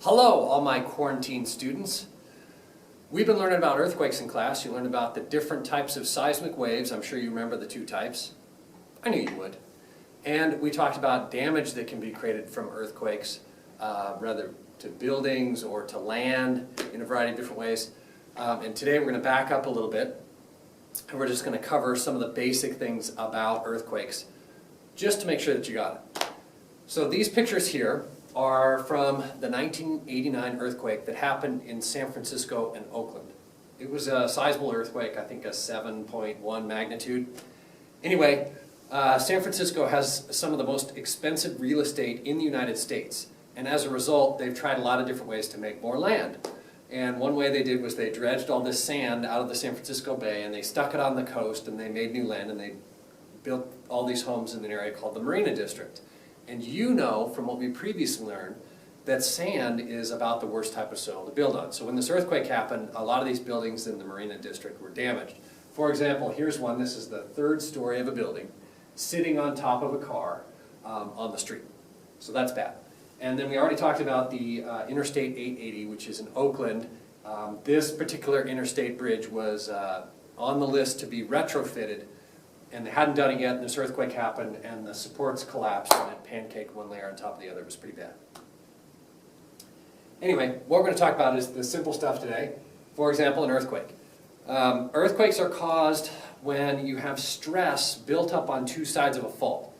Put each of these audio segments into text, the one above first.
Hello, all my quarantine students. We've been learning about earthquakes in class. You learned about the different types of seismic waves. I'm sure you remember the two types. I knew you would. And we talked about damage that can be created from earthquakes, rather to buildings or to land in a variety of different ways. And today we're going to back up a little bit, and we're just going to cover some of the basic things about earthquakes, just to make sure that you got it. So these pictures here are from the 1989 earthquake that happened in San Francisco and Oakland. It was a sizable earthquake, I think a 7.1 magnitude. Anyway, San Francisco has some of the most expensive real estate in the United States, and as a result they've tried a lot of different ways to make more land. And one way they did was they dredged all this sand out of the San Francisco Bay and they stuck it on the coast and they made new land and they built all these homes in an area called the Marina District. And you know from what we previously learned that sand is about the worst type of soil to build on. So when this earthquake happened, a lot of these buildings in the Marina District were damaged. For example, here's one. This is the third story of a building sitting on top of a car on the street. So that's bad. And then we already talked about the Interstate 880, which is in Oakland. This particular interstate bridge was on the list to be retrofitted, and they hadn't done it yet, and this earthquake happened, and the supports collapsed, and it pancaked one layer on top of the other. It was pretty bad. Anyway, what we're going to talk about is the simple stuff today. For example, an earthquake. Earthquakes are caused when you have stress built up on two sides of a fault.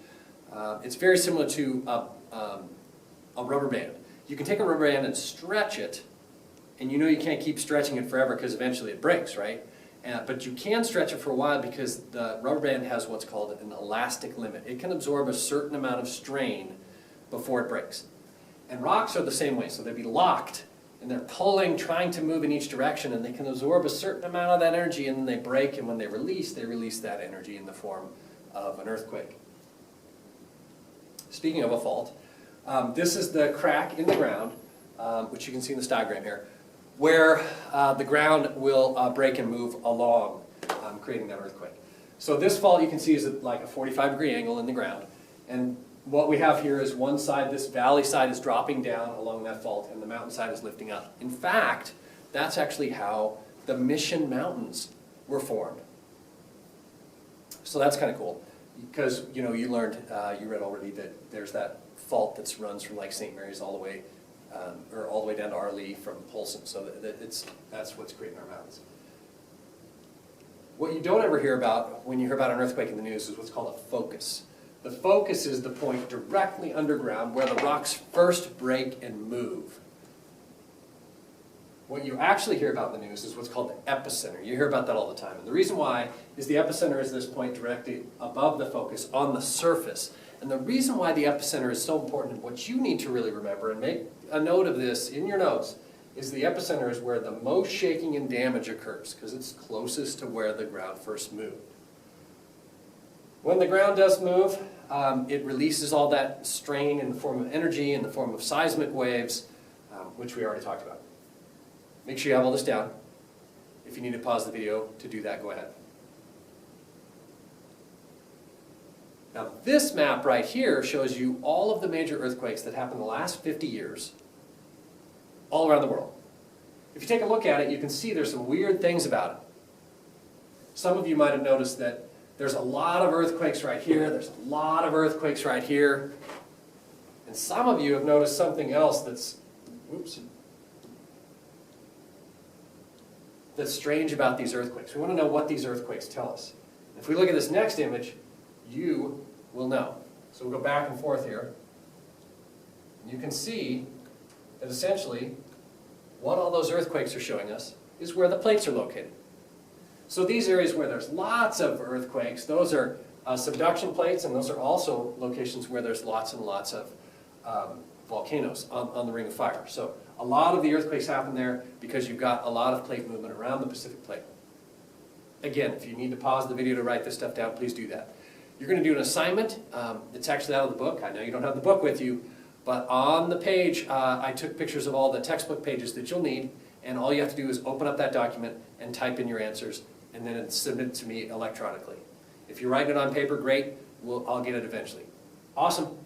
It's very similar to a rubber band. You can take a rubber band and stretch it, and you know you can't keep stretching it forever because eventually it breaks, right? But you can stretch it for a while because the rubber band has what's called an elastic limit. It can absorb a certain amount of strain before it breaks. And rocks are the same way, so they'd be locked and they're pulling, trying to move in each direction, and they can absorb a certain amount of that energy, and then they break, and when they release that energy in the form of an earthquake. Speaking of a fault, this is the crack in the ground, which you can see in this diagram here, where the ground will break and move along, creating that earthquake. So this fault you can see is at like a 45-degree angle in the ground, and what we have here is one side, this valley side, is dropping down along that fault, and the mountain side is lifting up. In fact, that's actually how the Mission Mountains were formed. So that's kind of cool, because you know you learned, you read already that there's that fault that runs from like St. Mary's all the way or all the way down to Arlee from Polson, so that's what's creating our mountains. What you don't ever hear about when you hear about an earthquake in the news is what's called a focus. The focus is the point directly underground where the rocks first break and move. What you actually hear about in the news is what's called the epicenter. You hear about that all the time. And the reason why is the epicenter is this point directly above the focus on the surface. And the reason why the epicenter is so important, and what you need to really remember, and make a note of this in your notes, is the epicenter is where the most shaking and damage occurs, because it's closest to where the ground first moved. When the ground does move, it releases all that strain in the form of energy, in the form of seismic waves, which we already talked about. Make sure you have all this down. If you need to pause the video to do that, go ahead. Now this map right here shows you all of the major earthquakes that happened in the last 50 years all around the world. If you take a look at it, you can see there's some weird things about it. Some of you might have noticed that there's a lot of earthquakes right here, there's a lot of earthquakes right here, and some of you have noticed something else that's strange about these earthquakes. We want to know what these earthquakes tell us. If we look at this next image, you will know. So we'll go back and forth here. You can see that essentially what all those earthquakes are showing us is where the plates are located. So these areas where there's lots of earthquakes, those are subduction plates, and those are also locations where there's lots and lots of volcanoes on the Ring of Fire. So a lot of the earthquakes happen there because you've got a lot of plate movement around the Pacific Plate. Again, if you need to pause the video to write this stuff down, please do that. You're going to do an assignment. It's actually out of the book. I know you don't have the book with you, but on the page, I took pictures of all the textbook pages that you'll need, and all you have to do is open up that document and type in your answers, and then submit it to me electronically. If you're writing it on paper, great. I'll get it eventually. Awesome.